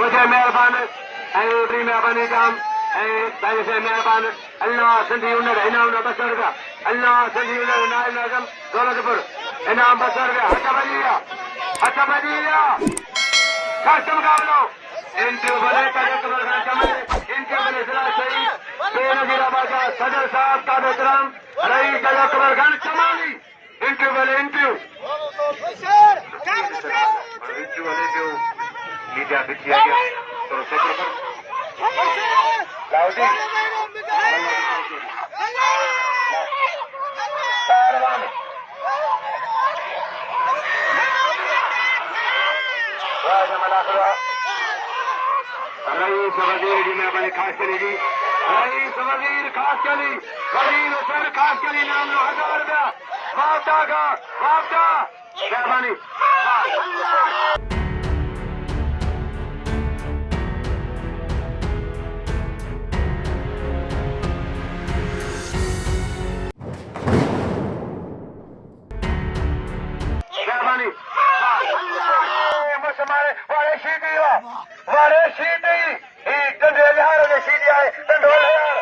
मुझे मेहरबान ऐं मेहरबानी जाम ऐं से मेहरबान अल्लाह सिंधी उन इनाम न बसर का अल्लाह सिंधी उन नाइल आजम दौलतपुर इनाम बसर का हथ बजीया कस्टम काबलो इंटरव्यू बने कदर कमर खान चमन इंटरव्यू बने जिला शहीद बेनजीर बाजा सदर साहब का एहतराम रईस कदर कमर खान चमानी इंटरव्यू बने इंटरव्यू मीडिया बिछी आ गया तो सेक्टर पर लाउडी कारवान रईस वजीर जी मेहरबानी खास करेगी रईस वजीर खास चली वजीर हुसैन खास चली नाम 1000 रुपया वापदा का वापदा मेहरबानी वारे सीटी डंडे लिहार सीटी आए डंडोल यार